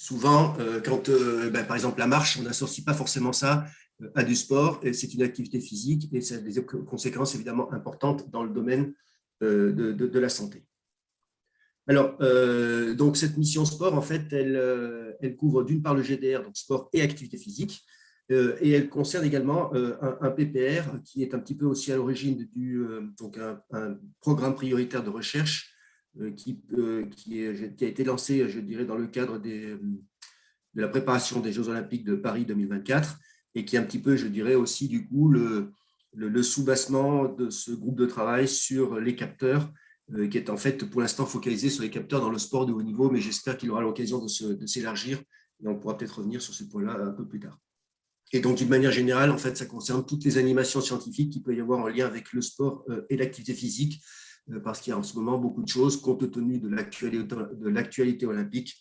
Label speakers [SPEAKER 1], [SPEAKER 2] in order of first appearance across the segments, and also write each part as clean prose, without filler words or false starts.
[SPEAKER 1] Souvent, quand, par exemple, la marche, on n'associe pas forcément ça à du sport, et c'est une activité physique et ça a des conséquences évidemment importantes dans le domaine de la santé. Alors, donc cette mission sport, en fait, elle couvre d'une part le GDR, donc sport et activité physique, et elle concerne également un PPR qui est un petit peu aussi à l'origine donc un programme prioritaire de recherche qui a été lancé, je dirais, dans le cadre de la préparation des Jeux Olympiques de Paris 2024 et qui est un petit peu, je dirais, aussi du coup le sous-bassement de ce groupe de travail sur les capteurs qui est en fait pour l'instant focalisé sur les capteurs dans le sport de haut niveau, mais j'espère qu'il aura l'occasion de s'élargir et on pourra peut-être revenir sur ce point-là un peu plus tard. Et donc, d'une manière générale, en fait, ça concerne toutes les animations scientifiques qu'il peut y avoir en lien avec le sport et l'activité physique, parce qu'il y a en ce moment beaucoup de choses, compte tenu de l'actualité olympique,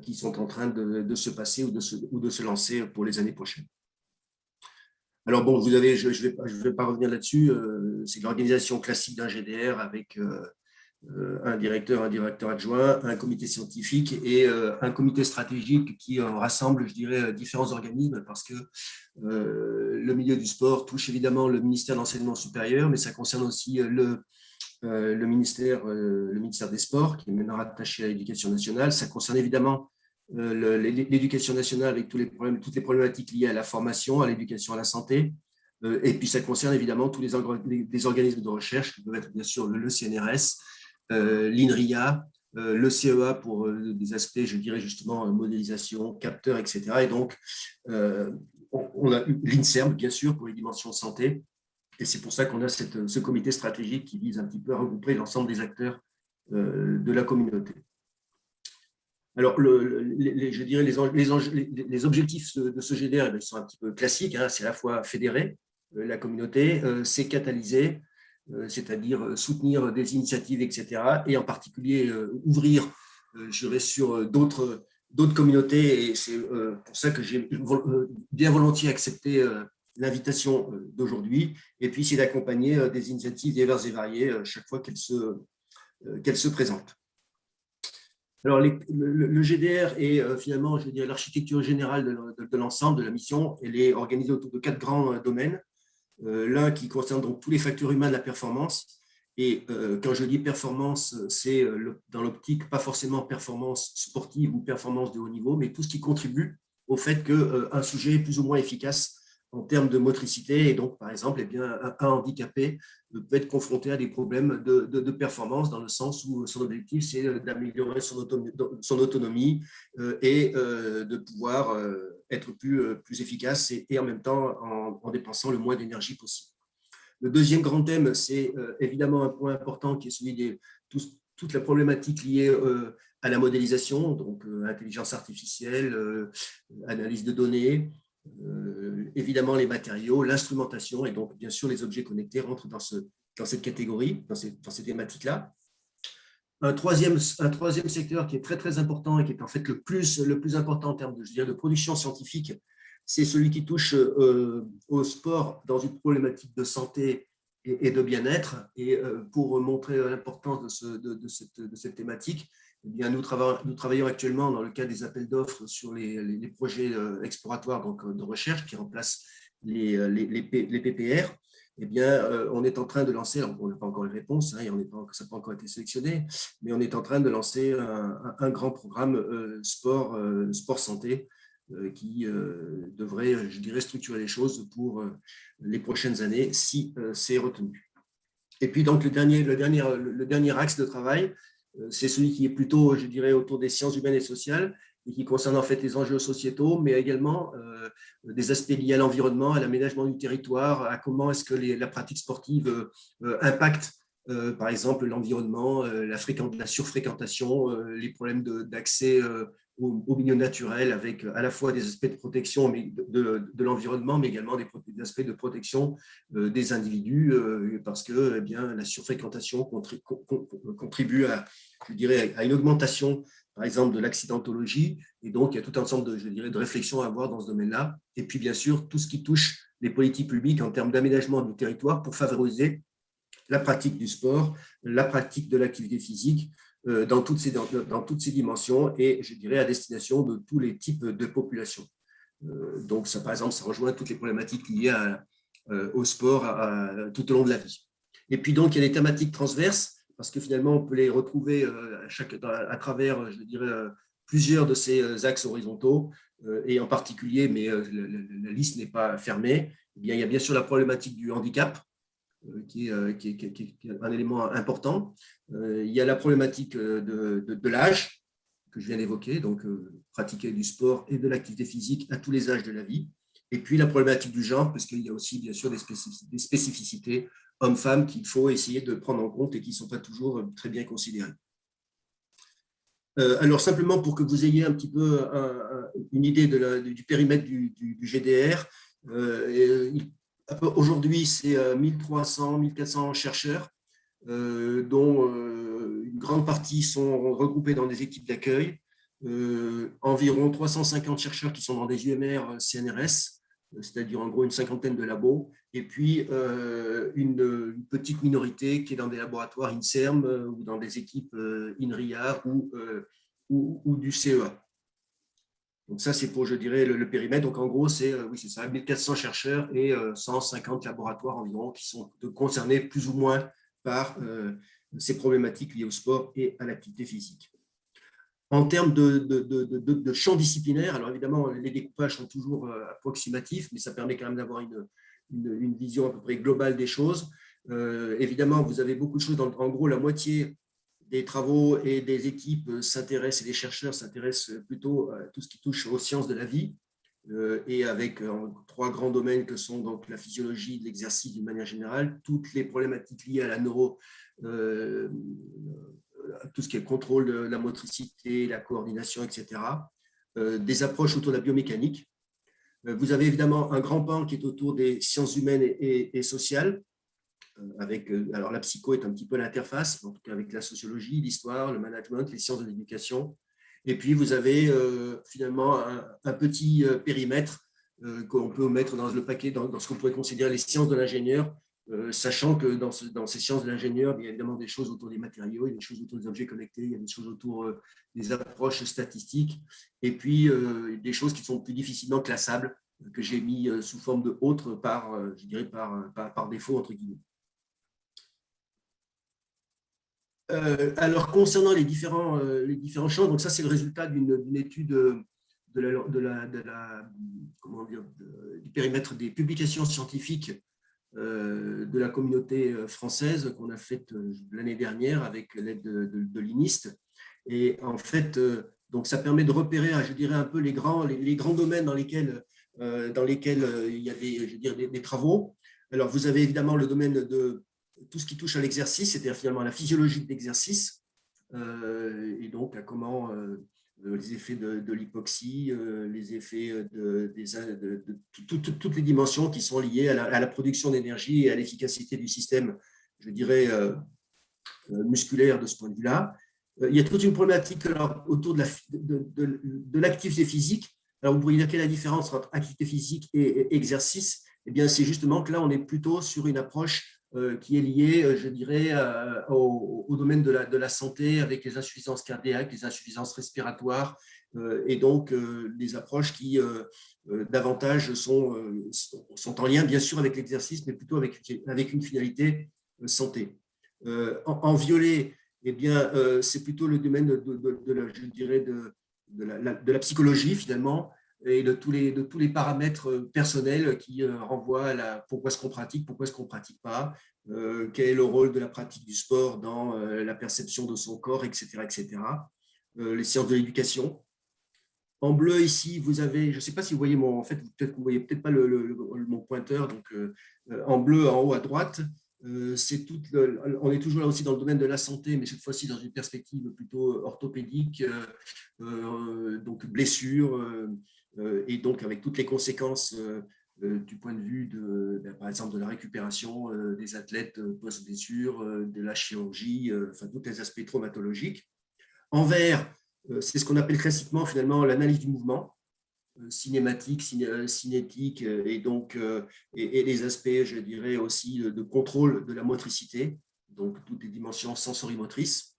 [SPEAKER 1] qui sont en train de se passer ou de se lancer pour les années prochaines. Alors bon, vous avez, je ne vais pas revenir là-dessus, c'est l'organisation classique d'un GDR avec un directeur adjoint, un comité scientifique et un comité stratégique qui rassemble, je dirais, différents organismes parce que le milieu du sport touche évidemment le ministère de l'Enseignement supérieur, mais ça concerne aussi le ministère des Sports, qui est maintenant rattaché à l'Éducation nationale. Ça concerne évidemment l'Éducation nationale avec toutes les problématiques liées à la formation, à l'éducation, à la santé. Et puis ça concerne évidemment tous les organismes de recherche, qui peuvent être bien sûr le CNRS, l'INRIA, le CEA pour des aspects, je dirais justement, modélisation, capteurs, etc. Et donc, on a eu l'INSERM, bien sûr, pour les dimensions santé. Et c'est pour ça qu'on a ce comité stratégique qui vise un petit peu à regrouper l'ensemble des acteurs de la communauté. Alors, je dirais les objectifs de ce GDR, ils sont un petit peu classiques. Hein, c'est à la fois fédérer la communauté, c'est catalyser, c'est-à-dire soutenir des initiatives, etc. Et en particulier ouvrir, je dirais, sur d'autres communautés. Et c'est pour ça que j'ai bien volontiers accepté l'invitation d'aujourd'hui. Et puis, c'est d'accompagner des initiatives diverses et variées chaque fois qu'elles se présentent. Alors, le GDR est finalement, je dirais, l'architecture générale de l'ensemble de la mission. Elle est organisée autour de 4 grands domaines. L'un qui concerne donc tous les facteurs humains de la performance. Et quand je dis performance, c'est dans l'optique, pas forcément performance sportive ou performance de haut niveau, mais tout ce qui contribue au fait qu'un sujet est plus ou moins efficace en termes de motricité. Et donc, par exemple, eh bien, un handicapé peut être confronté à des problèmes de performance dans le sens où son objectif, c'est d'améliorer son autonomie et de pouvoir être plus efficace et en même temps en dépensant le moins d'énergie possible. Le deuxième grand thème, c'est évidemment un point important qui est celui de toute la problématique liée à la modélisation, donc intelligence artificielle, analyse de données, évidemment les matériaux, l'instrumentation et donc bien sûr les objets connectés rentrent dans cette catégorie, dans ces thématiques-là. Un troisième secteur qui est très très important et qui est en fait le plus important en termes de production scientifique, c'est celui qui touche au sport dans une problématique de santé et de bien-être. Et pour montrer l'importance de cette thématique, eh bien, nous travaillons actuellement dans le cadre des appels d'offres sur les projets exploratoires donc, de recherche qui remplacent les PPR. Eh bien, on est en train de lancer, on n'a pas encore les réponses, hein, ça n'a pas encore été sélectionné, mais on est en train de lancer un grand programme sport santé qui devrait, je dirais, structurer les choses pour les prochaines années si c'est retenu. Et puis, donc, le dernier axe de travail, c'est celui qui est plutôt, je dirais, autour des sciences humaines et sociales et qui concerne en fait les enjeux sociétaux, mais également des aspects liés à l'environnement, à l'aménagement du territoire, à comment est-ce que la pratique sportive impacte, par exemple, l'environnement, la surfréquentation, les problèmes d'accès au milieu naturel, avec à la fois des aspects de protection de l'environnement, mais également des aspects de protection des individus, parce que eh bien, la surfréquentation contribue je dirais, à une augmentation, par exemple, de l'accidentologie. Et donc, il y a tout un ensemble de réflexions à avoir dans ce domaine-là. Et puis, bien sûr, tout ce qui touche les politiques publiques en termes d'aménagement du territoire pour favoriser la pratique du sport, la pratique de l'activité physique, dans toutes ces dimensions et, je dirais, à destination de tous les types de populations. Donc, ça, par exemple, ça rejoint toutes les problématiques liées au sport tout au long de la vie. Et puis, donc, il y a les thématiques transverses, parce que finalement, on peut les retrouver à travers, je dirais, plusieurs de ces axes horizontaux, et en particulier, mais la liste n'est pas fermée, eh bien, il y a bien sûr la problématique du handicap, qui est un élément important. Il y a la problématique de l'âge, que je viens d'évoquer, donc pratiquer du sport et de l'activité physique à tous les âges de la vie. Et puis la problématique du genre, parce qu'il y a aussi bien sûr des spécificités hommes-femmes qu'il faut essayer de prendre en compte et qui ne sont pas toujours très bien considérées. Alors simplement pour que vous ayez un petit peu une idée du périmètre du GDR, aujourd'hui c'est 1300, 1400 chercheurs, dont une grande partie sont regroupés dans des équipes d'accueil, environ 350 chercheurs qui sont dans des UMR CNRS, c'est-à-dire en gros une cinquantaine de labos, et puis une petite minorité qui est dans des laboratoires INSERM ou dans des équipes INRIA ou du CEA. Donc ça, c'est pour, je dirais, le périmètre. Donc en gros, c'est ça, 1400 chercheurs et 150 laboratoires environ qui sont concernés plus ou moins par ces problématiques liées au sport et à l'activité physique. En termes de champ disciplinaire, alors évidemment, les découpages sont toujours approximatifs, mais ça permet quand même d'avoir une vision à peu près globale des choses. Évidemment, vous avez beaucoup de choses. En gros, la moitié des travaux et des équipes s'intéressent, et des chercheurs s'intéressent plutôt à tout ce qui touche aux sciences de la vie, et avec trois grands domaines que sont donc la physiologie, l'exercice d'une manière générale, toutes les problématiques liées à la tout ce qui est contrôle de la motricité, la coordination, etc. Des approches autour de la biomécanique. Vous avez évidemment un grand pan qui est autour des sciences humaines et sociales, avec, alors la psycho est un petit peu l'interface, en tout cas avec la sociologie, l'histoire, le management, les sciences de l'éducation. Et puis vous avez finalement un petit périmètre qu'on peut mettre dans le paquet, dans ce qu'on pourrait considérer les sciences de l'ingénieur, sachant que dans ces sciences de l'ingénieur, il y a évidemment des choses autour des matériaux, il y a des choses autour des objets connectés, il y a des choses autour des approches statistiques, et puis des choses qui sont plus difficilement classables, que j'ai mis sous forme de autres je dirais par défaut, entre guillemets. Alors, concernant les différents champs, donc ça, c'est le résultat d'une étude du périmètre des publications scientifiques de la communauté française qu'on a faite l'année dernière avec l'aide de l'INIST. Et en fait, donc ça permet de repérer, je dirais, un peu les grands domaines dans lesquels il y a des travaux. Alors, vous avez évidemment le domaine de tout ce qui touche à l'exercice, c'est-à-dire finalement à la physiologie de l'exercice, et donc à comment les effets de l'hypoxie, les effets toutes les dimensions qui sont liées à la production d'énergie et à l'efficacité du système, je dirais, musculaire de ce point de vue-là. Il y a toute une problématique autour de l'activité physique. Alors, vous pourriez dire quelle est la différence entre activité physique et exercice? Eh bien, c'est justement que là, on est plutôt sur une approche qui est liée, je dirais, au domaine de la santé, avec les insuffisances cardiaques, les insuffisances respiratoires, et donc des approches qui davantage sont en lien, bien sûr, avec l'exercice, mais plutôt avec une finalité santé. En violet, eh bien, c'est plutôt le domaine je dirais, de la psychologie, finalement, et de tous les paramètres personnels qui renvoient à pourquoi est-ce qu'on pratique, pourquoi est-ce qu'on ne pratique pas, quel est le rôle de la pratique du sport dans la perception de son corps, etc., etc. Les sciences de l'éducation. En bleu, ici, vous avez, je ne sais pas si vous voyez en fait, peut-être que vous ne voyez peut-être pas mon pointeur, donc en bleu, en haut à droite, on est toujours là aussi dans le domaine de la santé, mais cette fois-ci dans une perspective plutôt orthopédique, donc blessures, et donc avec toutes les conséquences du point de vue par exemple de la récupération des athlètes post-blessure, de la chirurgie, enfin tous les aspects traumatologiques. En vert, c'est ce qu'on appelle classiquement finalement l'analyse du mouvement, cinématique, cinétique, et donc et les aspects, je dirais aussi, de contrôle de la motricité, donc toutes les dimensions sensorimotrices.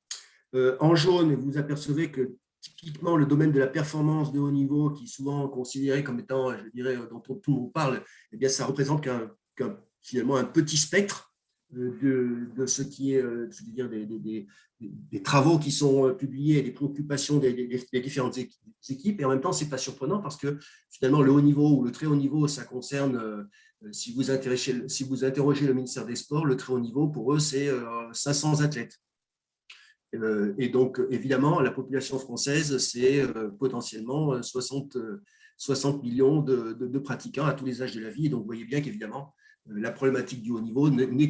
[SPEAKER 1] En jaune, vous apercevez que typiquement le domaine de la performance de haut niveau, qui est souvent considéré comme étant, je dirais, dont tout le monde parle, eh bien, ça représente finalement un petit spectre de ce qui est, je veux dire, des travaux qui sont publiés et des préoccupations des différentes équipes. Et en même temps, ce n'est pas surprenant parce que finalement, le haut niveau ou le très haut niveau, ça concerne, si vous interrogez le ministère des Sports, le très haut niveau, pour eux, c'est 500 athlètes. Et donc, évidemment, la population française, c'est potentiellement 60 millions de pratiquants à tous les âges de la vie. Et donc, vous voyez bien qu'évidemment, la problématique du haut niveau n'est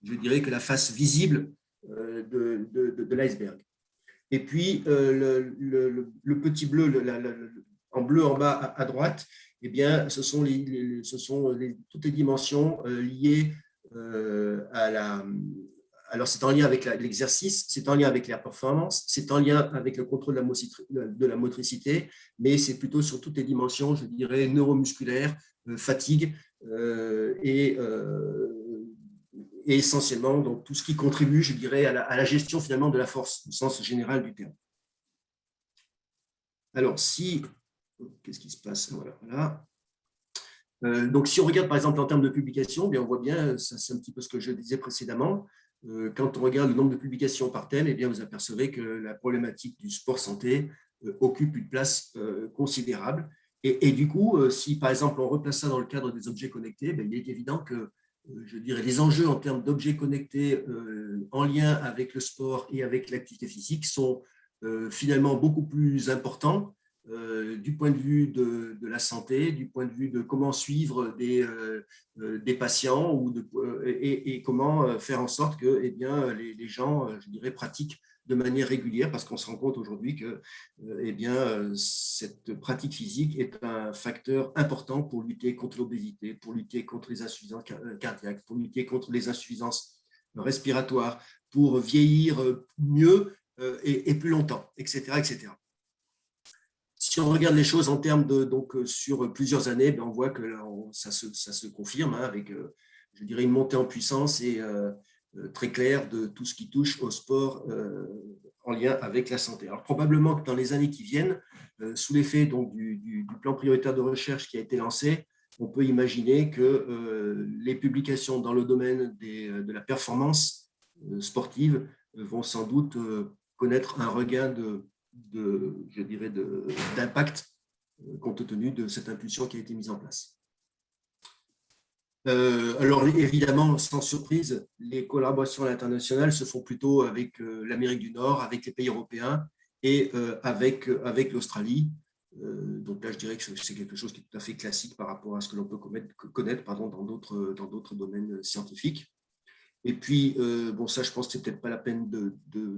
[SPEAKER 1] je dirais, que la face visible de l'iceberg. Et puis, le petit bleu, en bleu en bas à droite, eh bien, ce sont toutes les dimensions liées à la… Alors, c'est en lien avec l'exercice, c'est en lien avec la performance, c'est en lien avec le contrôle de la motricité, mais c'est plutôt sur toutes les dimensions, je dirais, neuromusculaires, fatigue et essentiellement donc, tout ce qui contribue, je dirais, à la gestion finalement de la force, au sens général du terme. Alors, qu'est-ce qui se passe? Voilà. Donc, si on regarde par exemple en termes de publications, bien, on voit bien, c'est un petit peu ce que je disais précédemment, quand on regarde le nombre de publications par thème, eh bien, vous apercevez que la problématique du sport santé occupe une place considérable. Et du coup, si par exemple on replace ça dans le cadre des objets connectés, bien, il est évident que je dirais, les enjeux en termes d'objets connectés en lien avec le sport et avec l'activité physique sont finalement beaucoup plus importants du point de vue de la santé, du point de vue de comment suivre des patients et comment faire en sorte que eh bien, les gens, je dirais, pratiquent de manière régulière, parce qu'on se rend compte aujourd'hui que eh bien, cette pratique physique est un facteur important pour lutter contre l'obésité, pour lutter contre les insuffisances cardiaques, pour lutter contre les insuffisances respiratoires, pour vieillir mieux et plus longtemps, etc., etc. Si on regarde les choses en termes donc, sur plusieurs années, on voit que ça se confirme avec, je dirais, une montée en puissance et très claire de tout ce qui touche au sport en lien avec la santé. Alors, probablement que dans les années qui viennent, sous l'effet donc, du plan prioritaire de recherche qui a été lancé, on peut imaginer que les publications dans le domaine de la performance sportive vont sans doute connaître un regain je dirais, d'impact compte tenu de cette impulsion qui a été mise en place. Alors évidemment, sans surprise, les collaborations internationales se font plutôt avec l'Amérique du Nord, avec les pays européens et avec l'Australie. Donc là, je dirais que c'est quelque chose qui est tout à fait classique par rapport à ce que l'on peut connaître dans d'autres domaines scientifiques. Et puis, bon, ça, je pense que c'est peut-être pas la peine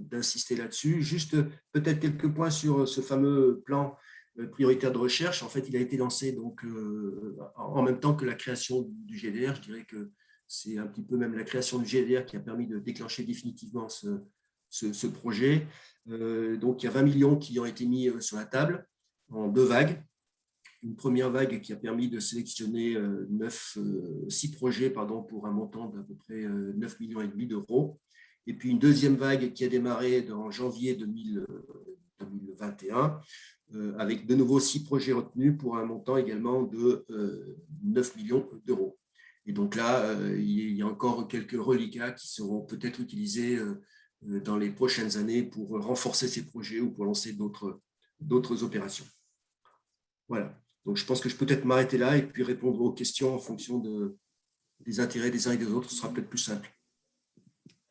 [SPEAKER 1] d'insister là-dessus. Juste peut-être quelques points sur ce fameux plan prioritaire de recherche. En fait, il a été lancé donc, en même temps que la création du GDR. Je dirais que c'est un petit peu même la création du GDR qui a permis de déclencher définitivement ce projet. Donc, il y a 20 millions qui ont été mis sur la table en 2 vagues. Une première vague qui a permis de sélectionner 6 projets pour un montant d'à peu près 9,5 millions d'euros. Et puis une deuxième vague qui a démarré en janvier 2021 avec de nouveau 6 projets retenus pour un montant également de 9 millions d'euros. Et donc là, il y a encore quelques reliquats qui seront peut-être utilisés dans les prochaines années pour renforcer ces projets ou pour lancer d'autres opérations. Voilà. Donc, je pense que je peux peut-être m'arrêter là et puis répondre aux questions en fonction des intérêts des uns et des autres. Ce sera peut-être plus simple.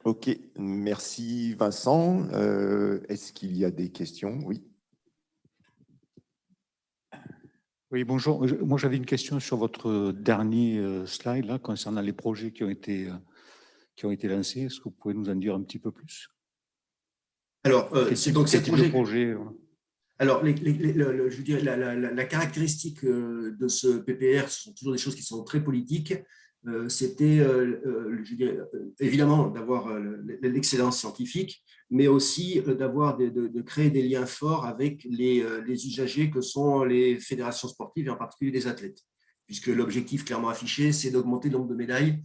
[SPEAKER 2] OK. Merci, Vincent. Est-ce qu'il y a des questions? Oui.
[SPEAKER 3] Oui, bonjour. Moi, j'avais une question sur votre dernier slide là, concernant les projets qui ont été lancés. Est-ce que vous pouvez nous en dire un petit peu plus?
[SPEAKER 1] Alors, c'est donc ces
[SPEAKER 3] projets.
[SPEAKER 1] Alors, je dirais, la caractéristique de ce PPR, ce sont toujours des choses qui sont très politiques. C'était, je dirais, évidemment, d'avoir l'excellence scientifique, mais aussi de créer des liens forts avec les usagers que sont les fédérations sportives et en particulier les athlètes, puisque l'objectif clairement affiché, c'est d'augmenter le nombre de médailles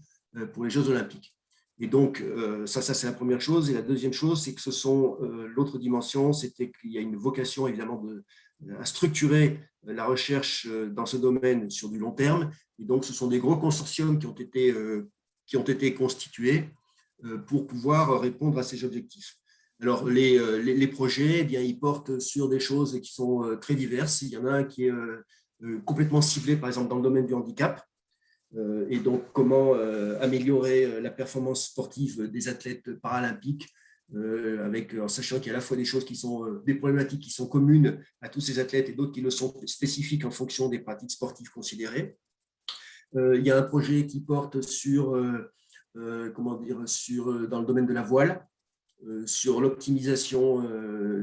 [SPEAKER 1] pour les Jeux olympiques. Et donc, ça c'est la première chose. Et la deuxième chose, c'est que l'autre dimension, c'était qu'il y a une vocation évidemment à structurer la recherche dans ce domaine sur du long terme. Et donc, ce sont des gros consortiums qui ont été constitués pour pouvoir répondre à ces objectifs. Alors, les projets, eh bien, ils portent sur des choses qui sont très diverses. Il y en a un qui est complètement ciblé, par exemple, dans le domaine du handicap. Et donc, comment améliorer la performance sportive des athlètes paralympiques en sachant qu'il y a à la fois des choses qui sont des problématiques qui sont communes à tous ces athlètes et d'autres qui le sont spécifiques en fonction des pratiques sportives considérées. Il y a un projet qui porte dans le domaine de la voile, sur l'optimisation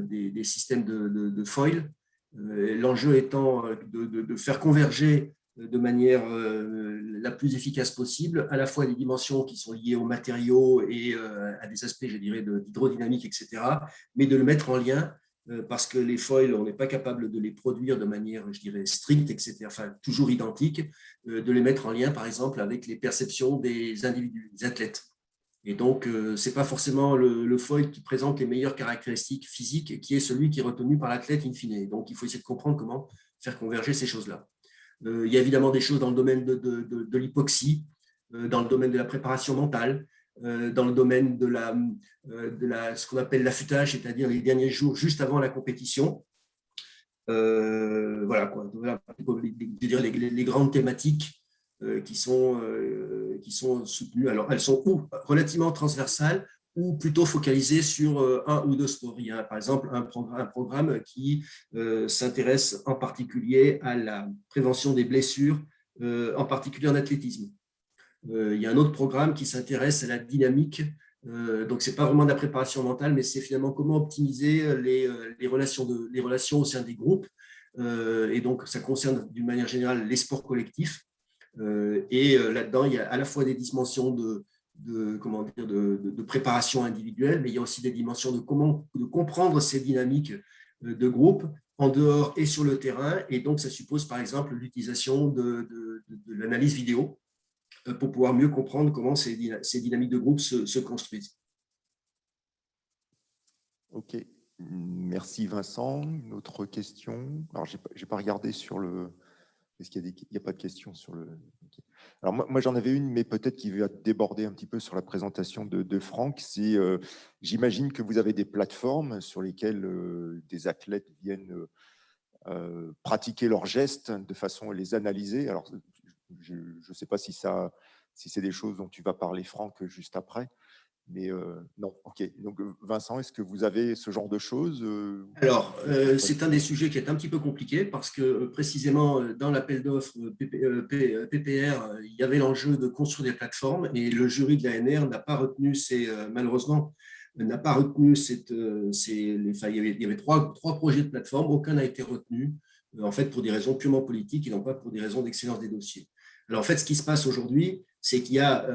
[SPEAKER 1] des systèmes de foil. L'enjeu étant de faire converger de manière la plus efficace possible, à la fois des dimensions qui sont liées aux matériaux et à des aspects, je dirais, d'hydrodynamique, etc., mais de le mettre en lien parce que les foils, on n'est pas capable de les produire de manière, je dirais, stricte, etc., enfin, toujours identique, de les mettre en lien, par exemple, avec les perceptions des individus, des athlètes. Et donc, ce n'est pas forcément le foil qui présente les meilleures caractéristiques physiques qui est celui qui est retenu par l'athlète in fine. Donc, il faut essayer de comprendre comment faire converger ces choses-là. Il y a évidemment des choses dans le domaine de l'hypoxie, dans le domaine de la préparation mentale, dans le domaine de ce qu'on appelle l'affûtage, c'est-à-dire les derniers jours juste avant la compétition. Voilà, quoi. Voilà les grandes thématiques qui sont soutenues. Alors, elles sont relativement transversales ou plutôt focalisées sur un ou deux sports. Il y a par exemple un programme qui s'intéresse en particulier à la prévention des blessures, en particulier en athlétisme. Il y a un autre programme qui s'intéresse à la dynamique. Donc, ce n'est pas vraiment de la préparation mentale, mais c'est finalement comment optimiser les relations au sein des groupes. Et donc, ça concerne d'une manière générale les sports collectifs. Et là-dedans, il y a à la fois des dimensions de préparation individuelle, mais il y a aussi des dimensions de comprendre ces dynamiques de groupe en dehors et sur le terrain. Et donc, ça suppose par exemple l'utilisation de l'analyse vidéo pour pouvoir mieux comprendre comment ces dynamiques de groupe se construisent.
[SPEAKER 2] Ok, merci Vincent. Une autre question? Alors, j'ai pas regardé sur le... Est-ce qu'il y a pas de questions sur le... Okay. Alors, moi j'en avais une, mais peut-être qu'il va déborder un petit peu sur la présentation de Franck. J'imagine que vous avez des plateformes sur lesquelles des athlètes viennent pratiquer leurs gestes de façon à les analyser. Alors, je ne sais pas si c'est des choses dont tu vas parler, Franck, juste après. Mais non, ok. Donc, Vincent, est-ce que vous avez ce genre de choses?
[SPEAKER 1] Alors, c'est un des sujets qui est un petit peu compliqué parce que précisément dans l'appel d'offres PPR, il y avait l'enjeu de construire des plateformes et le jury de l'ANR n'a pas retenu malheureusement, n'a pas retenu il y avait trois projets de plateforme, aucun n'a été retenu en fait pour des raisons purement politiques et non pas pour des raisons d'excellence des dossiers. Alors, en fait, ce qui se passe aujourd'hui, c'est qu'il y a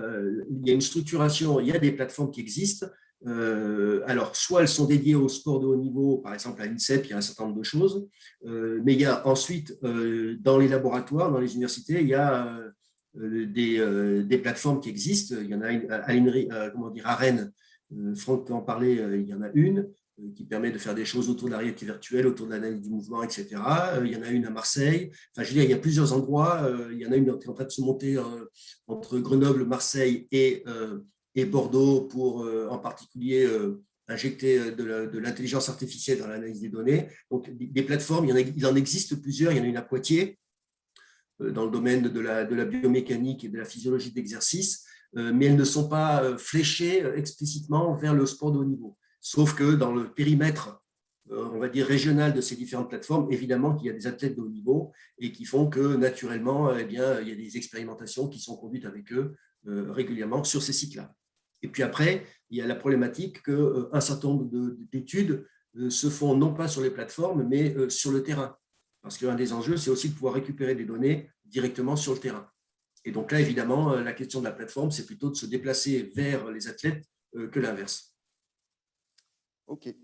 [SPEAKER 1] une structuration, il y a des plateformes qui existent. Alors, soit elles sont dédiées au sport de haut niveau, par exemple à l'INSEP, il y a un certain nombre de choses, mais il y a ensuite, dans les laboratoires, dans les universités, il y a des plateformes qui existent. Il y en a une à l'INRI, à Rennes, Franck peut en parler, il y en a une qui permet de faire des choses autour de la réalité virtuelle, autour de l'analyse du mouvement, etc. Il y en a une à Marseille. Enfin, je veux dire, il y a plusieurs endroits. Il y en a une qui est en train de se monter entre Grenoble, Marseille et Bordeaux pour, en particulier, injecter de l'intelligence artificielle dans l'analyse des données. Donc, des plateformes, il en existe plusieurs. Il y en a une à Poitiers, dans le domaine de la biomécanique et de la physiologie d'exercice, mais elles ne sont pas fléchées explicitement vers le sport de haut niveau. Sauf que dans le périmètre, on va dire, régional de ces différentes plateformes, évidemment qu'il y a des athlètes de haut niveau et qui font que, naturellement, eh bien, il y a des expérimentations qui sont conduites avec eux régulièrement sur ces sites-là. Et puis après, il y a la problématique qu'un certain nombre d'études se font non pas sur les plateformes, mais sur le terrain. Parce qu'un des enjeux, c'est aussi de pouvoir récupérer des données directement sur le terrain. Et donc là, évidemment, la question de la plateforme, c'est plutôt de se déplacer vers les athlètes que l'inverse.
[SPEAKER 2] Ok,